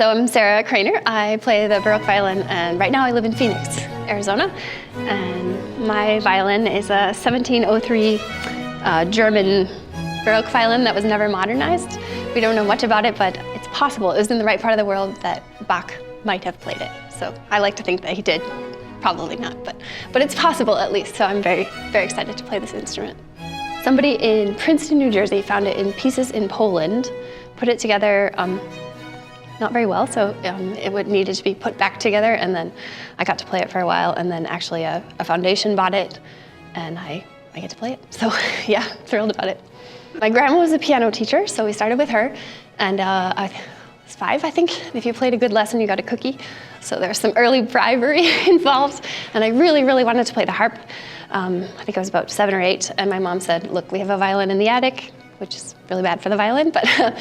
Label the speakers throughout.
Speaker 1: So I'm Sarah Cranor. I play the Baroque violin, and right now I live in Phoenix, Arizona. And my violin is a 1703 German Baroque violin that was never modernized. We don't know much about it, but it's possible. It was in the right part of the world that Bach might have played it. So I like to think that he did. Probably not, but it's possible at least. So I'm very, very excited to play this instrument. Somebody in Princeton, New Jersey found it in pieces in Poland, put it together not very well, so it needed to be put back together, and then I got to play it for a while, and then actually a foundation bought it, and I get to play it. So yeah, thrilled about it. My grandma was a piano teacher, so we started with her, and I was 5, I think. If you played a good lesson, you got a cookie. So there was some early bribery involved, and I really, really wanted to play the harp. I think I was about 7 or 8, and my mom said, look, we have a violin in the attic, which is really bad for the violin, but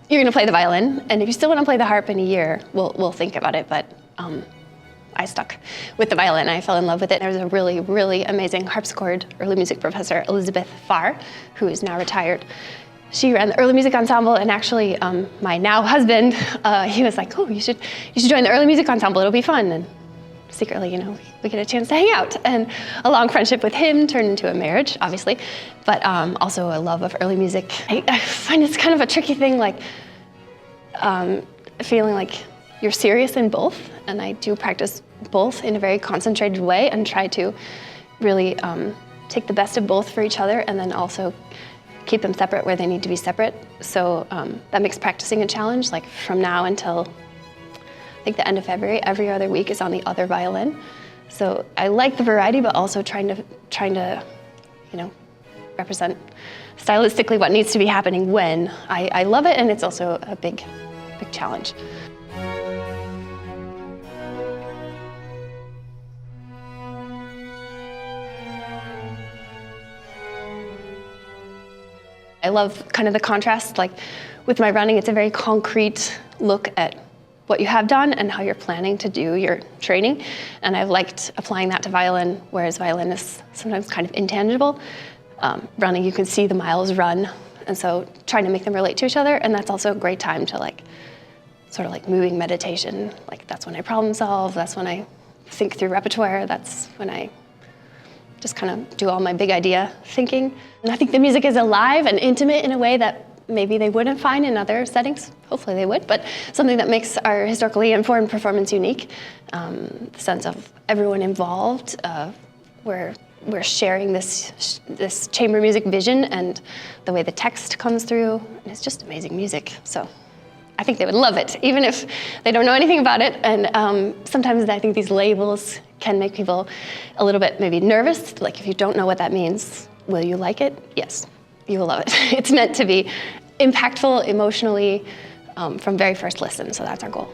Speaker 1: you're gonna play the violin, and if you still wanna play the harp in a year, we'll think about it, but I stuck with the violin. I fell in love with it. There was a really, really amazing harpsichord early music professor, Elizabeth Farr, who is now retired. She ran the early music ensemble, and actually my now husband, he was like, oh, you should join the early music ensemble, it'll be fun. And secretly, we get a chance to hang out. And a long friendship with him turned into a marriage, obviously, but also a love of early music. I find it's kind of a tricky thing, like feeling like you're serious in both, and I do practice both in a very concentrated way and try to really take the best of both for each other, and then also keep them separate where they need to be separate. So that makes practicing a challenge. Like from now until I think the end of February, every other week is on the other violin. So I like the variety, but also trying to represent stylistically what needs to be happening when. I love it, and it's also a big challenge. I love kind of the contrast, like with my running, it's a very concrete look at what you have done and how you're planning to do your training. And I've liked applying that to violin, whereas violin is sometimes kind of intangible. Running, you can see the miles run, and so trying to make them relate to each other, and that's also a great time to sort of like moving meditation. Like that's when I problem solve, that's when I think through repertoire, that's when I just kind of do all my big idea thinking. And I think the music is alive and intimate in a way that maybe they wouldn't find in other settings. Hopefully they would, but something that makes our historically informed performance unique. The sense of everyone involved. We're sharing this chamber music vision, and the way the text comes through. It's just amazing music. So I think they would love it, even if they don't know anything about it. And sometimes I think these labels can make people a little bit maybe nervous. Like if you don't know what that means, will you like it? Yes, you will love it. It's meant to be impactful emotionally from very first listen, so that's our goal.